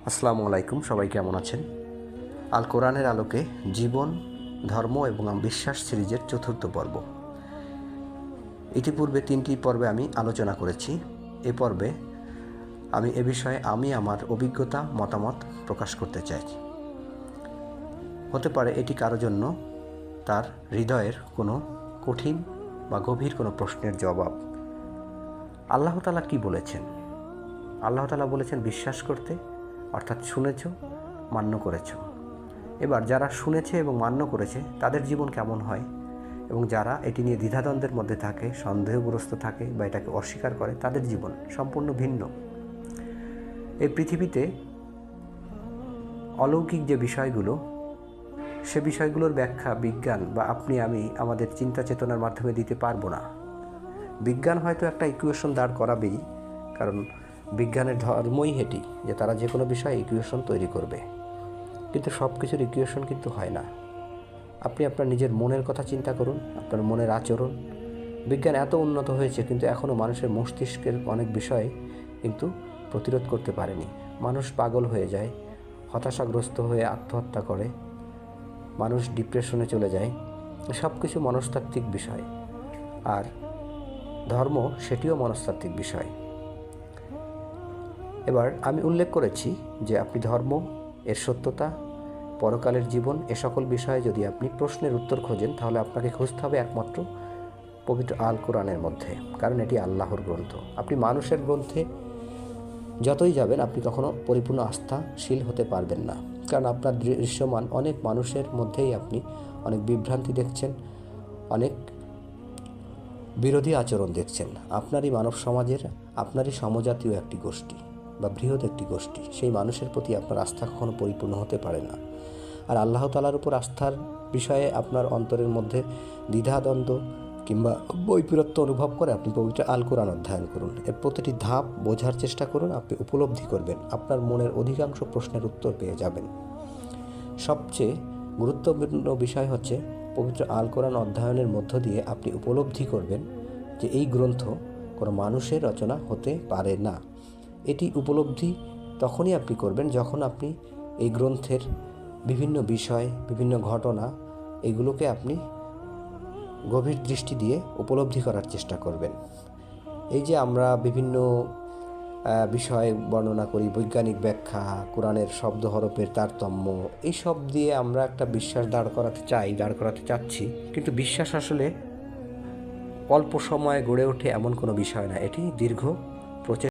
আসসালামু আলাইকুম, সবাই কেমন আছেন? আল কোরআনের আলোকে জীবন, ধর্ম এবং বিশ্বাস সিরিজের চতুর্থ পর্ব। ইতিপূর্বে 3টি পর্বে আমি আলোচনা করেছি। এ পর্বে আমি এ বিষয়ে আমার অভিজ্ঞতা, মতামত প্রকাশ করতে চাই। হতে পারে এটি কারো জন্য তার হৃদয়ের কোনো কঠিন বা গভীর কোনো প্রশ্নের জবাব। আল্লাহ তাআলা কি বলেছেন? আল্লাহ তাআলা বলেছেন বিশ্বাস করতে, অর্থাৎ শুনেছ, মান্য করেছ। এবার যারা শুনেছে এবং মান্য করেছে তাদের জীবন কেমন হয়, এবং যারা এটি নিয়ে দ্বিধাদ্বন্দ্বের মধ্যে থাকে, সন্দেহগ্রস্ত থাকে বা এটাকে অস্বীকার করে, তাদের জীবন সম্পূর্ণ ভিন্ন। এই পৃথিবীতে অলৌকিক যে বিষয়গুলো, সে বিষয়গুলোর ব্যাখ্যা বিজ্ঞান বা আপনি আমি আমাদের চিন্তা চেতনার মাধ্যমে দিতে পারবো না। বিজ্ঞান হয়তো একটা ইকুয়েশন দাঁড় করাবেই, কারণ বিজ্ঞানের ধর্মই এটি যে তারা যে কোনো বিষয়ে ইকুয়েশন তৈরি করবে, কিন্তু সব কিছুর ইকুয়েশন কিন্তু হয় না। আপনি আপনার নিজের মনের কথা চিন্তা করুন, আপনার মনের আচরণ। বিজ্ঞান এত উন্নত হয়েছে, কিন্তু এখনও মানুষের মস্তিষ্কের অনেক বিষয় কিন্তু প্রতিরোধ করতে পারেনি। মানুষ পাগল হয়ে যায়, হতাশাগ্রস্ত হয়ে আত্মহত্যা করে, মানুষ ডিপ্রেশনে চলে যায়। সব কিছু মনস্তাত্ত্বিক বিষয়, আর ধর্ম সেটিও মনস্তাত্ত্বিক বিষয়। এবার আমি উল্লেখ করেছি যে আপনি ধর্ম, এর সত্যতা, পরকালের জীবন, এ সকল বিষয়ে যদি আপনি প্রশ্নের উত্তর খোঁজেন, তাহলে আপনাকে খুঁজতে হবে একমাত্র পবিত্র আল কোরআনের মধ্যে, কারণ এটি আল্লাহর গ্রন্থ। আপনি মানুষের গ্রন্থে যতই যাবেন, আপনি কখনো পরিপূর্ণ আস্থাশীল হতে পারবেন না, কারণ আপনার দৃশ্যমান অনেক মানুষের মধ্যেই আপনি অনেক বিভ্রান্তি দেখছেন, অনেক বিরোধী আচরণ দেখছেন। আপনারই মানব সমাজের, আপনারই সমজাতীয় একটি গোষ্ঠী বা বৃহৎ একটি গোষ্ঠী, সেই মানুষের প্রতি আপনার আস্থা কখনো পরিপূর্ণ হতে পারে না। আর আল্লাহ তাআলার উপর আস্থার বিষয়ে আপনার অন্তরের মধ্যে দ্বিধাদ্বন্দ্ব কিংবা বৈপরীত্য অনুভব করে আপনি পবিত্র আল কোরআন অধ্যয়ন করুন। এর প্রতিটি ধাপ বোঝার চেষ্টা করুন, আপনি উপলব্ধি করবেন, আপনার মনের অধিকাংশ প্রশ্নের উত্তর পেয়ে যাবেন। সবচেয়ে গুরুত্বপূর্ণ বিষয় হচ্ছে পবিত্র আল কোরআন অধ্যয়নের মধ্য দিয়ে আপনি উপলব্ধি করবেন যে এই গ্রন্থ কোনো মানুষের রচনা হতে পারে না। এটি উপলব্ধি তখনই আপনি করবেন যখন আপনি এই গ্রন্থের বিভিন্ন বিষয়, বিভিন্ন ঘটনা, এগুলোকে আপনি গভীর দৃষ্টি দিয়ে উপলব্ধি করার চেষ্টা করবেন। এই যে আমরা বিভিন্ন বিষয় বর্ণনা করি, বৈজ্ঞানিক ব্যাখ্যা, কোরআনের শব্দ হরফের তারতম্য, এই সব দিয়ে আমরা একটা বিশ্বাস দাঁড় করাতে চাচ্ছি, কিন্তু বিশ্বাস আসলে অল্প সময়ে গড়ে ওঠে এমন কোনো বিষয় না। এটি দীর্ঘ প্রচেষ্টা